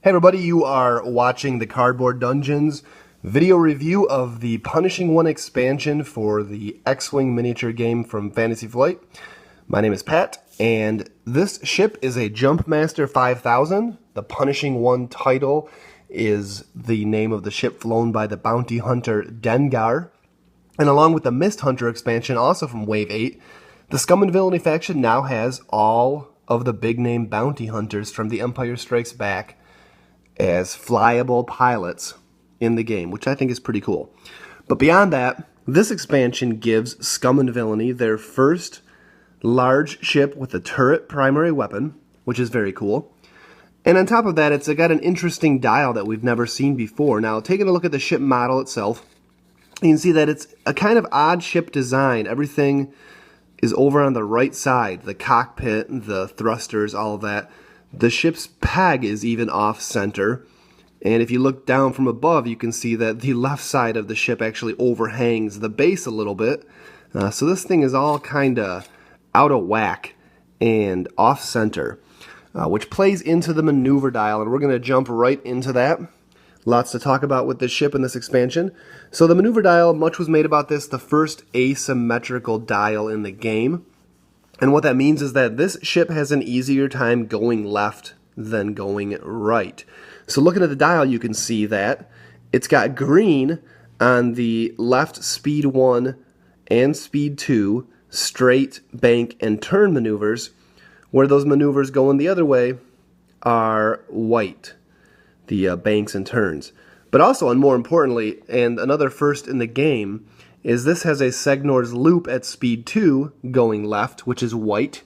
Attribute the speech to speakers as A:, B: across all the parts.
A: Hey everybody, you are watching the Cardboard Dungeons video review of the Punishing One expansion for the X-Wing miniature game from Fantasy Flight. My name is Pat, and this ship is a Jumpmaster 5000. The Punishing One title is the name of the ship flown by the bounty hunter Dengar. And along with the Mist Hunter expansion, also from Wave 8, the Scum and Villainy faction now has all of the big-name bounty hunters from The Empire Strikes Back as flyable pilots in the game, which I think is pretty cool. But beyond that, this expansion gives Scum and Villainy their first large ship with a turret primary weapon, which is very cool. And on top of that, it's got an interesting dial that we've never seen before. Now, taking a look at the ship model itself, you can see that it's a kind of odd ship design. Everything is over on the right side, the cockpit, the thrusters, all of that. The ship's peg is even off-center, and if you look down from above, you can see that the left side of the ship actually overhangs the base a little bit. So this thing is all kind of out of whack and off-center, which plays into the maneuver dial, and we're going to jump right into that. Lots to talk about with this ship in this expansion. So the maneuver dial, much was made about this, the first asymmetrical dial in the game. And what that means is that this ship has an easier time going left than going right. So looking at the dial, you can see that it's got green on the left speed 1 and speed 2 straight, bank, and turn maneuvers, where those maneuvers going the other way are white, the banks and turns. But also, and more importantly, and another first in the game, is this has a Segnor's loop at speed 2 going left, which is white,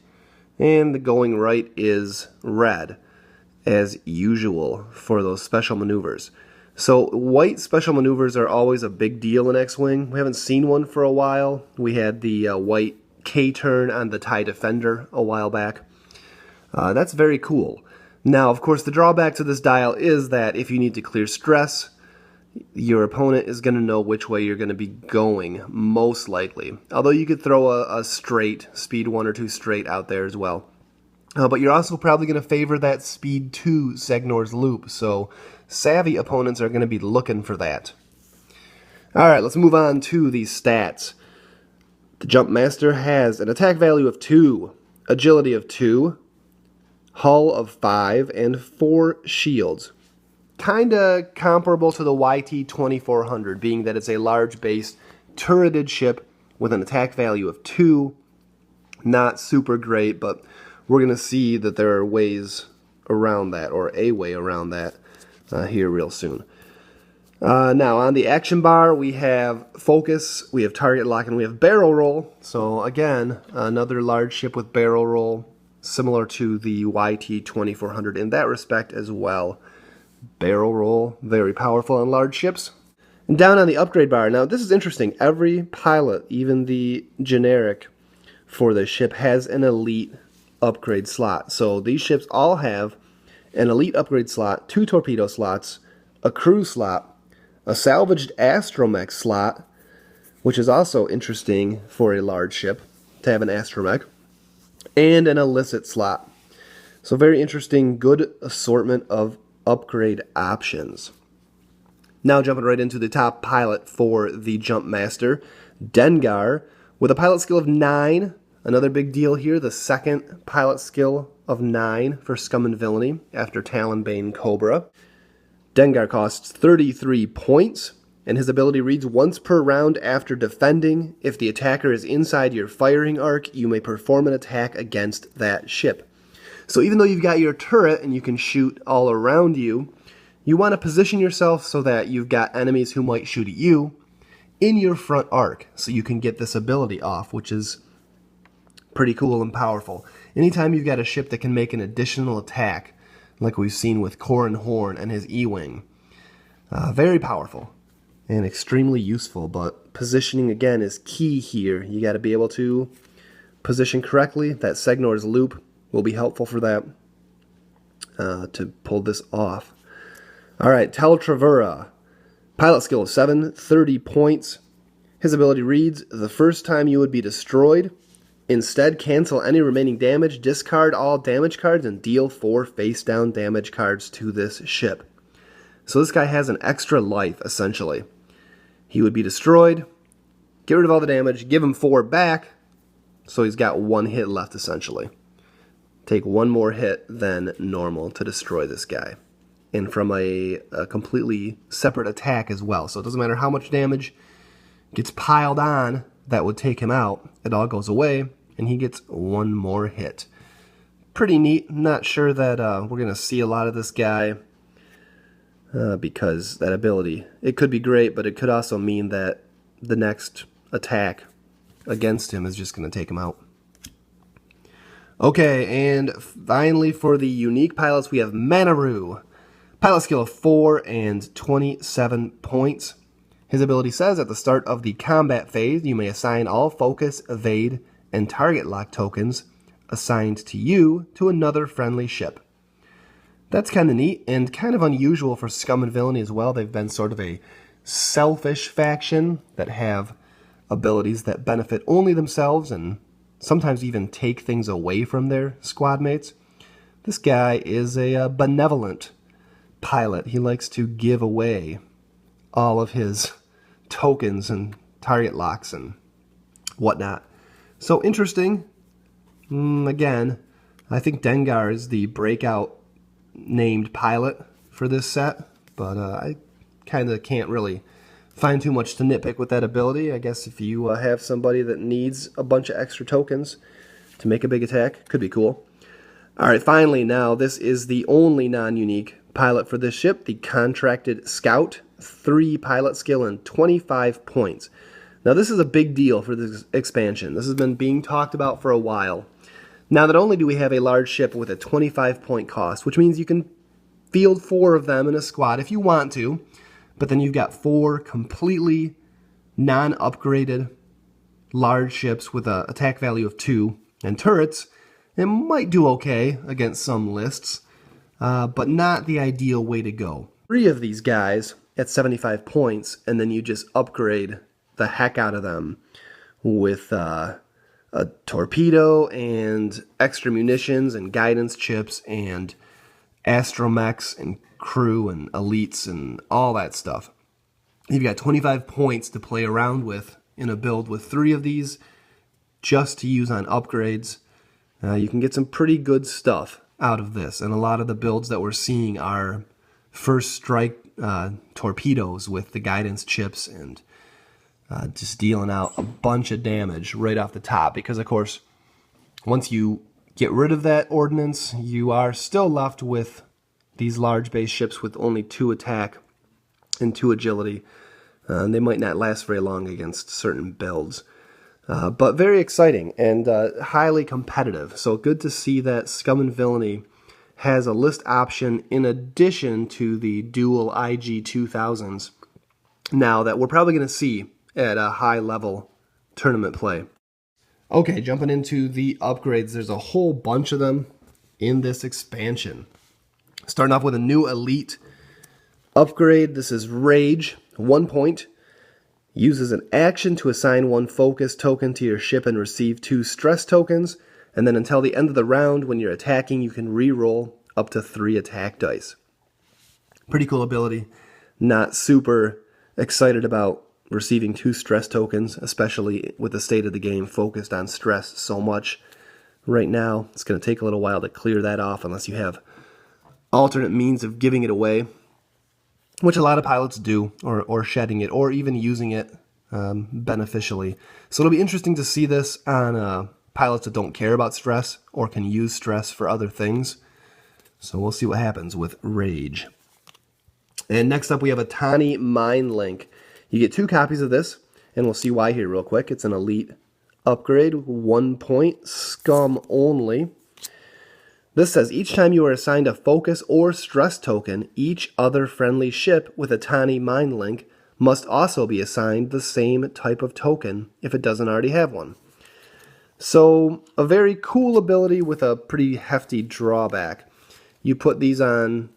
A: and the going right is red, as usual for those special maneuvers. So white special maneuvers are always a big deal in X-Wing. We haven't seen one for a while. We had the white K-turn on the TIE Defender a while back. That's very cool. Now, of course, the drawback to this dial is that if you need to clear stress, your opponent is going to know which way you're going to be going, most likely. Although you could throw a straight, speed 1 or 2 straight out there as well. But you're also probably going to favor that speed 2 Segnor's loop, so savvy opponents are going to be looking for that. Alright, let's move on to these stats. The Jumpmaster has an attack value of 2, agility of 2, hull of 5, and 4 shields. Kinda comparable to the YT-2400, being that it's a large-based, turreted ship with an attack value of 2. Not super great, but we're going to see that there are ways around that, or a way around that, here real soon. Now, on the action bar, we have focus, we have target lock, and we have barrel roll. So, again, another large ship with barrel roll, similar to the YT-2400 in that respect as well. Barrel roll, very powerful on large ships. And down on the upgrade bar, now this is interesting. Every pilot, even the generic for the ship, has an elite upgrade slot. So these ships all have an elite upgrade slot, 2 torpedo slots, a crew slot, a salvaged astromech slot, which is also interesting for a large ship to have an astromech, and an illicit slot. So very interesting, good assortment of upgrade options. Now jumping right into the top pilot for the Jumpmaster, Dengar, with a pilot skill of 9. Another big deal here, the second pilot skill of 9 for Scum and Villainy after Talonbane Cobra. Dengar costs 33 points, and his ability reads, once per round after defending, if the attacker is inside your firing arc, you may perform an attack against that ship. So even though you've got your turret and you can shoot all around you, you want to position yourself so that you've got enemies who might shoot at you in your front arc, so you can get this ability off, which is pretty cool and powerful. Anytime you've got a ship that can make an additional attack, like we've seen with Corran Horn and his E-Wing, very powerful and extremely useful, but positioning again is key here. You got to be able to position correctly. That Segnor's loop will be helpful for that, to pull this off. Alright, Trevor, pilot skill of 7, 30 points. His ability reads, the first time you would be destroyed, Instead, cancel any remaining damage, discard all damage cards, and deal 4 face-down damage cards to this ship. So this guy has an extra life, essentially. He would be destroyed, get rid of all the damage, give him 4 back, so he's got 1 hit left, essentially. Take 1 more hit than normal to destroy this guy. And from a completely separate attack as well. So it doesn't matter how much damage gets piled on that would take him out. It all goes away, and he gets 1 more hit. Pretty neat. Not sure that we're going to see a lot of this guy because that ability, it could be great, but it could also mean that the next attack against him is just going to take him out. Okay, and finally for the unique pilots, we have Aroo. Pilot skill of 4 and 27 points. His ability says, at the start of the combat phase, you may assign all focus, evade, and target lock tokens assigned to you to another friendly ship. That's kind of neat and kind of unusual for Scum and Villainy as well. They've been sort of a selfish faction that have abilities that benefit only themselves and sometimes even take things away from their squad mates. This guy is a benevolent pilot. He likes to give away all of his tokens and target locks and whatnot. So interesting. Again, I think Dengar is the breakout named pilot for this set, but I kind of can't really find too much to nitpick with that ability. I guess if you have somebody that needs a bunch of extra tokens to make a big attack, could be cool. Alright, finally now, this is the only non-unique pilot for this ship, the Contracted Scout, 3 pilot skill and 25 points. Now this is a big deal for this expansion. This has been being talked about for a while. Now not only do we have a large ship with a 25 point cost, which means you can field 4 of them in a squad if you want to, but then you've got 4 completely non-upgraded large ships with an attack value of 2 and turrets. It might do okay against some lists, but not the ideal way to go. 3 of these guys at 75 points, and then you just upgrade the heck out of them with a torpedo and extra munitions and guidance chips and astromechs and crew and elites and all that stuff. You've got 25 points to play around with in a build with 3 of these just to use on upgrades. You can get some pretty good stuff out of this, and a lot of the builds that we're seeing are first strike torpedoes with the guidance chips and just dealing out a bunch of damage right off the top, because of course once you get rid of that ordnance, you are still left with these large base ships with only 2 attack and 2 agility. They might not last very long against certain builds. But very exciting and highly competitive. So good to see that Scum and Villainy has a list option in addition to the dual IG 2000s now that we're probably going to see at a high level tournament play. Okay, jumping into the upgrades, there's a whole bunch of them in this expansion. Starting off with a new elite upgrade. This is Rage, 1 point. Uses an action to assign 1 focus token to your ship and receive 2 stress tokens. And then until the end of the round, when you're attacking, you can re-roll up to 3 attack dice. Pretty cool ability. Not super excited about receiving 2 stress tokens, especially with the state of the game focused on stress so much right now. It's going to take a little while to clear that off unless you have alternate means of giving it away, which a lot of pilots do, or shedding it, or even using it beneficially. So it'll be interesting to see this on pilots that don't care about stress or can use stress for other things. So we'll see what happens with Rage. And next up we have a Tani Mind Link. You get 2 copies of this, and we'll see why here real quick. It's an elite upgrade, 1 point, Scum only. This says, each time you are assigned a focus or stress token, each other friendly ship with a Tani Mind Link must also be assigned the same type of token if it doesn't already have one. So, a very cool ability with a pretty hefty drawback. You put these on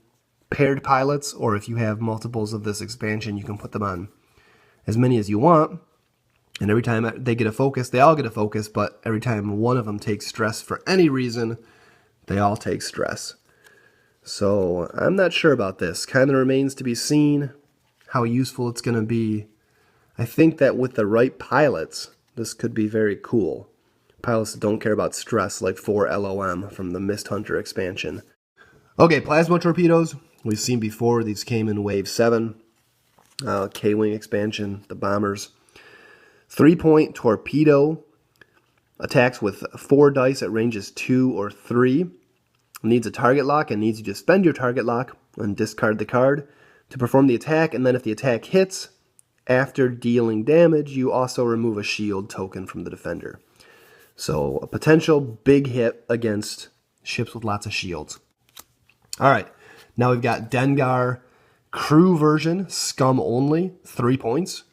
A: paired pilots, or if you have multiples of this expansion, you can put them on as many as you want. And every time they get a focus, they all get a focus, but every time one of them takes stress for any reason, they all take stress. So I'm not sure about this. Kind of remains to be seen how useful it's going to be. I think that with the right pilots, this could be very cool. Pilots that don't care about stress, like 4LOM from the Mist Hunter expansion. Okay, plasma torpedoes. We've seen before, these came in Wave 7. K-Wing expansion, the bombers. 3-point torpedo. Attacks with 4 dice at ranges 2 or 3. Needs a target lock and needs you to spend your target lock and discard the card to perform the attack. And then if the attack hits, after dealing damage, you also remove a shield token from the defender. So a potential big hit against ships with lots of shields. All right, now we've got Dengar Crew version, scum only, 3 points.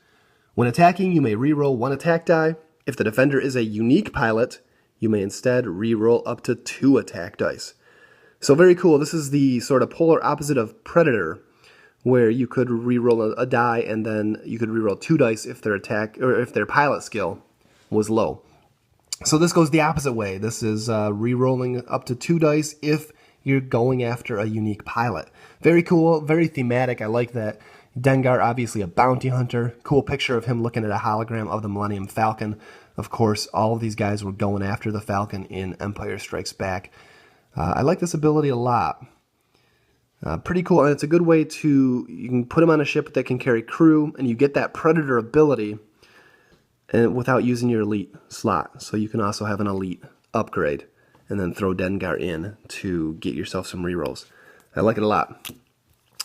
A: When attacking, you may reroll 1 attack die. If the defender is a unique pilot, you may instead reroll up to 2 attack dice. So very cool. This is the sort of polar opposite of Predator, where you could reroll a die and then you could reroll 2 dice if their attack or if their pilot skill was low. So this goes the opposite way. This is rerolling up to 2 dice if you're going after a unique pilot. Very cool, very thematic. I like that. Dengar, obviously a bounty hunter. Cool picture of him looking at a hologram of the Millennium Falcon. Of course, all of these guys were going after the Falcon in Empire Strikes Back. I like this ability a lot. Pretty cool, and it's a good way to, you can put him on a ship that can carry crew, and you get that Predator ability and without using your elite slot. So you can also have an elite upgrade and then throw Dengar in to get yourself some rerolls. I like it a lot.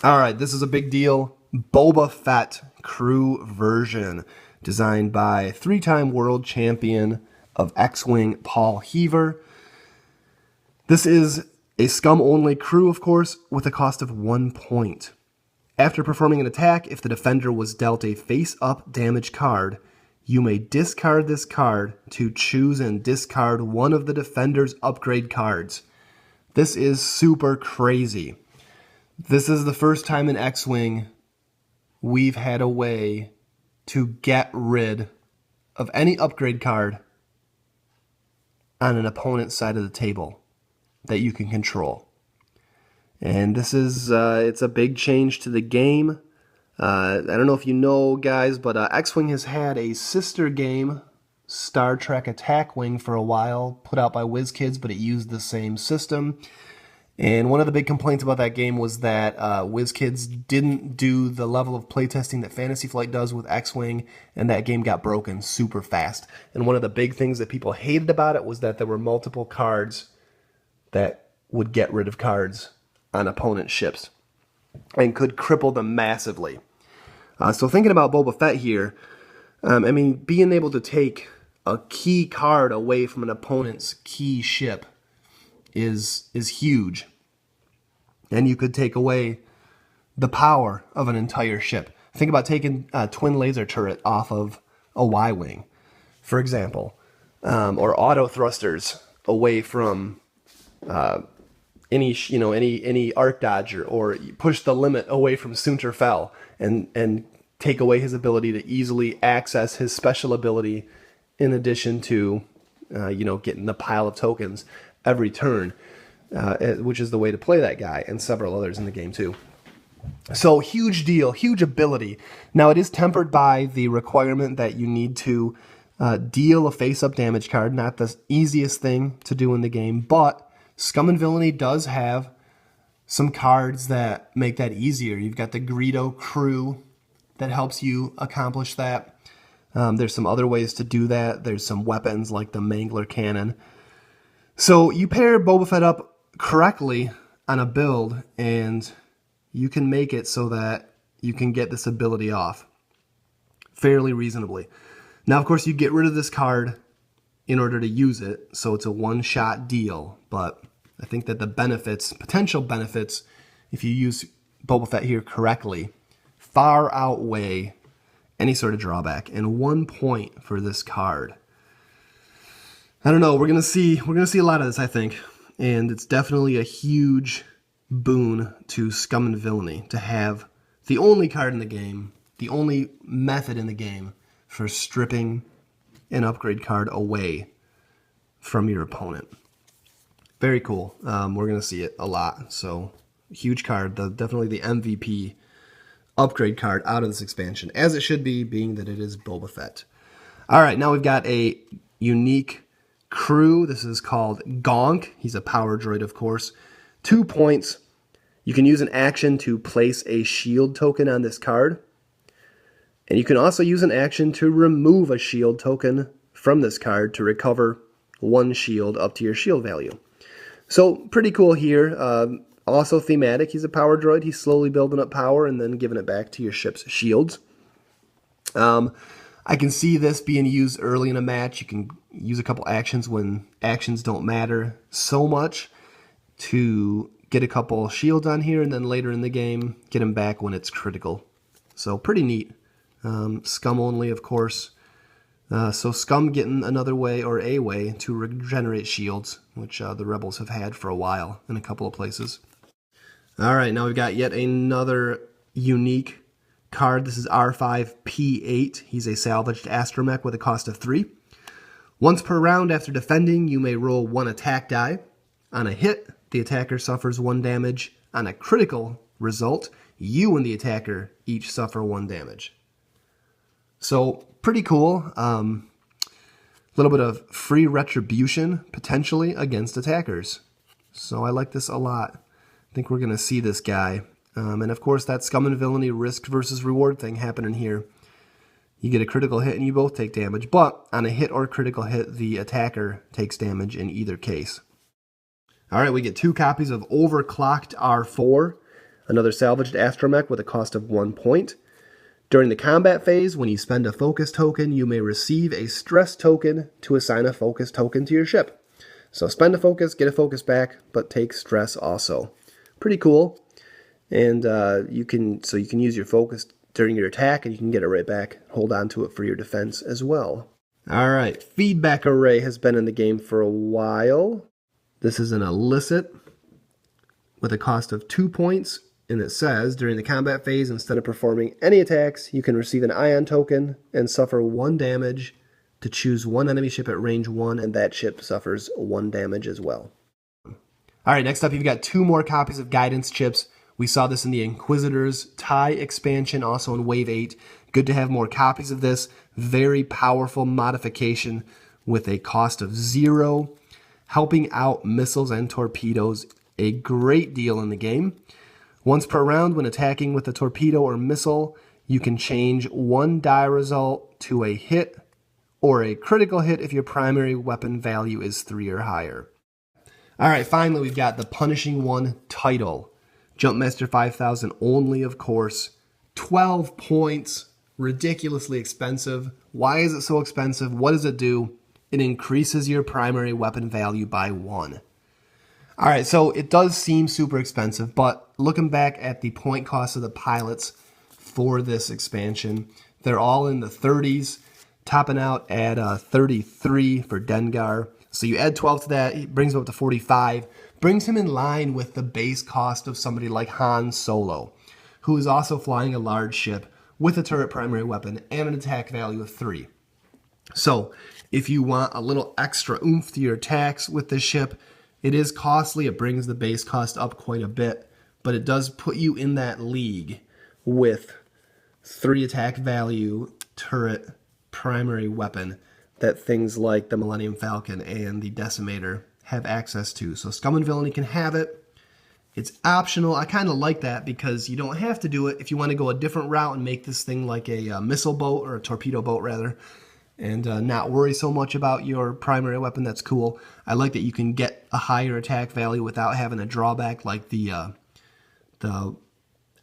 A: All right, this is a big deal. Boba Fett crew version, designed by 3-time world champion of X-Wing Paul Heaver. This is a scum-only crew, of course, with a cost of 1 point. After performing an attack, if the defender was dealt a face-up damage card, you may discard this card to choose and discard one of the defender's upgrade cards. This is super crazy. This is the first time in X-Wing we've had a way to get rid of any upgrade card on an opponent's side of the table that you can control. And this is, it's a big change to the game. I don't know if you know, guys, but X-Wing has had a sister game, Star Trek Attack Wing, for a while, put out by WizKids, but it used the same system. And one of the big complaints about that game was that WizKids didn't do the level of playtesting that Fantasy Flight does with X-Wing, and that game got broken super fast. And one of the big things that people hated about it was that there were multiple cards that would get rid of cards on opponent ships and could cripple them massively. So thinking about Boba Fett here, I mean, being able to take a key card away from an opponent's key ship is huge. And you could take away the power of an entire ship. Think about taking a twin laser turret off of a Y-Wing, for example, or auto thrusters away from any arc dodger, or push the limit away from Soontir Fel and take away his ability to easily access his special ability, in addition to getting the pile of tokens every turn, which is the way to play that guy, and several others in the game too. So huge deal, huge ability. Now it is tempered by the requirement that you need to deal a face-up damage card. Not the easiest thing to do in the game, but Scum and Villainy does have some cards that make that easier. You've got the Greedo Crew that helps you accomplish that. There's some other ways to do that. There's some weapons like the Mangler Cannon. So you pair Boba Fett up correctly on a build, and you can make it so that you can get this ability off fairly reasonably. Now, of course, you get rid of this card in order to use it, so it's a one-shot deal. But I think that the benefits, potential benefits, if you use Boba Fett here correctly, far outweigh any sort of drawback. And 1 point for this card. I don't know. We're gonna see a lot of this, I think, and it's definitely a huge boon to Scum and Villainy to have the only card in the game, the only method in the game for stripping an upgrade card away from your opponent. Very cool. We're going to see it a lot. So, huge card. Definitely the MVP upgrade card out of this expansion, as it should be, being that it is Boba Fett. All right, now we've got a unique crew. This is called Gonk. He's a power droid, of course. 2 points. You can use an action to place a shield token on this card. And you can also use an action to remove a shield token from this card to recover 1 shield up to your shield value. So, pretty cool here. Also thematic. He's a power droid. He's slowly building up power and then giving it back to your ship's shields. I can see this being used early in a match. You can use a couple actions when actions don't matter so much to get a couple shields on here, and then later in the game, get them back when it's critical. So, pretty neat. Scum only, of course. So Scum getting another way or a way to regenerate shields, which the Rebels have had for a while in a couple of places. All right, now we've got yet another unique card. This is R5P8. He's a Salvage To Astromech with a cost of 3. Once per round after defending, you may roll 1 attack die. On a hit, the attacker suffers 1 damage. On a critical result, you and the attacker each suffer 1 damage. So, pretty cool. Little bit of free retribution, potentially, against attackers. So I like this a lot. I think we're going to see this guy. And of course, that Scum and Villainy risk versus reward thing happening here. You get a critical hit and you both take damage. But on a hit or critical hit, the attacker takes damage in either case. Alright, we get 2 copies of Overclocked R4. Another Salvaged Astromech with a cost of 1 point. During the combat phase, when you spend a focus token, you may receive a stress token to assign a focus token to your ship. So spend a focus, get a focus back, but take stress also. Pretty cool. And you can use your focus during your attack, and you can get it right back. Hold on to it for your defense as well. All right, Feedback Array has been in the game for a while. This is an illicit with a cost of 2 points. And it says, during the combat phase, instead of performing any attacks, you can receive an ion token and suffer 1 damage to choose 1 enemy ship at range 1, and that ship suffers 1 damage as well. Alright, next up you've got 2 more copies of Guidance chips. We saw this in the Inquisitor's TIE expansion, also in Wave 8. Good to have more copies of this. Very powerful modification with a cost of 0. Helping out missiles and torpedoes a great deal in the game. Once per round, when attacking with a torpedo or missile, you can change 1 die result to a hit or a critical hit if your primary weapon value is 3 or higher. Alright, finally we've got the Punishing One title. Jumpmaster 5000 only, of course. 12 points. Ridiculously expensive. Why is it so expensive? What does it do? It increases your primary weapon value by 1. Alright, so it does seem super expensive, but looking back at the point cost of the pilots for this expansion, they're all in the 30s, topping out at 33 for Dengar. So you add 12 to that, it brings him up to 45, brings him in line with the base cost of somebody like Han Solo, who is also flying a large ship with a turret primary weapon and an attack value of 3. So if you want a little extra oomph to your attacks with this ship, it is costly. It brings the base cost up quite a bit, but it does put you in that league with 3 attack value, turret, primary weapon that things like the Millennium Falcon and the Decimator have access to. So Scum and Villainy can have it. It's optional. I kind of like that because you don't have to do it if you want to go a different route and make this thing like a missile boat, or a torpedo boat rather, and not worry so much about your primary weapon. That's cool. I like that you can get a higher attack value without having a drawback like the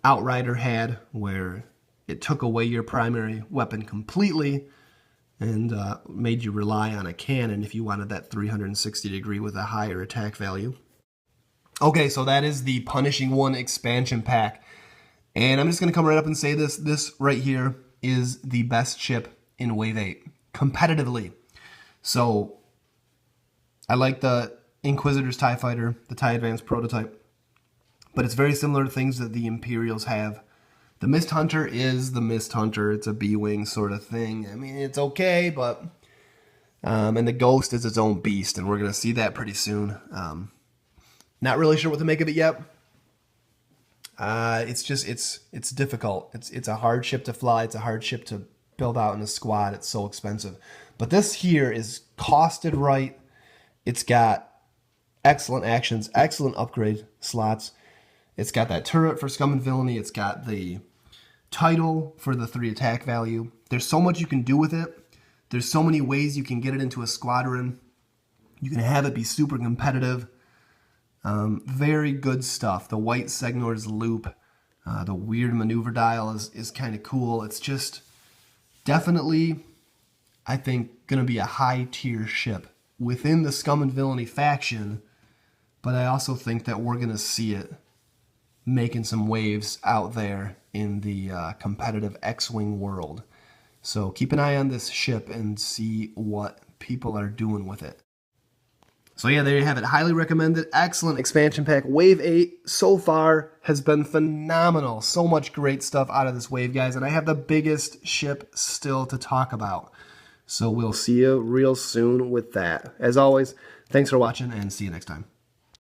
A: Outrider had, where it took away your primary weapon completely and made you rely on a cannon if you wanted that 360 degree with a higher attack value. Okay, so that is the Punishing One expansion pack. And I'm just going to come right up and say this. This right here is the best ship in Wave 8. Competitively. So I like the Inquisitor's TIE Fighter, the TIE Advanced prototype, but it's very similar to things that the Imperials have. The Mist Hunter is the Mist Hunter. It's a B-Wing sort of thing. I mean, it's okay, but And the Ghost is its own beast, and we're going to see that pretty soon. Not really sure what to make of it yet. It's difficult. It's a hard ship to fly. It's a hard ship to build out in a squad. It's so expensive. But this here is costed right. It's got excellent actions, excellent upgrade slots. It's got that turret for Scum and Villainy. It's got the title for the 3 attack value. There's so much you can do with it. There's so many ways you can get it into a squadron. You can have it be super competitive. Very good stuff. The White Segnor's loop, the weird maneuver dial is kind of cool. It's just definitely, I think, going to be a high tier ship within the Scum and Villainy faction, but I also think that we're going to see it making some waves out there in the competitive X-Wing world. So keep an eye on this ship and see what people are doing with it. So yeah, there you have it. Highly recommended. Excellent expansion pack. Wave 8 so far has been phenomenal. So much great stuff out of this wave, guys. And I have the biggest ship still to talk about. So we'll see you real soon with that. As always, thanks for watching and see you next time.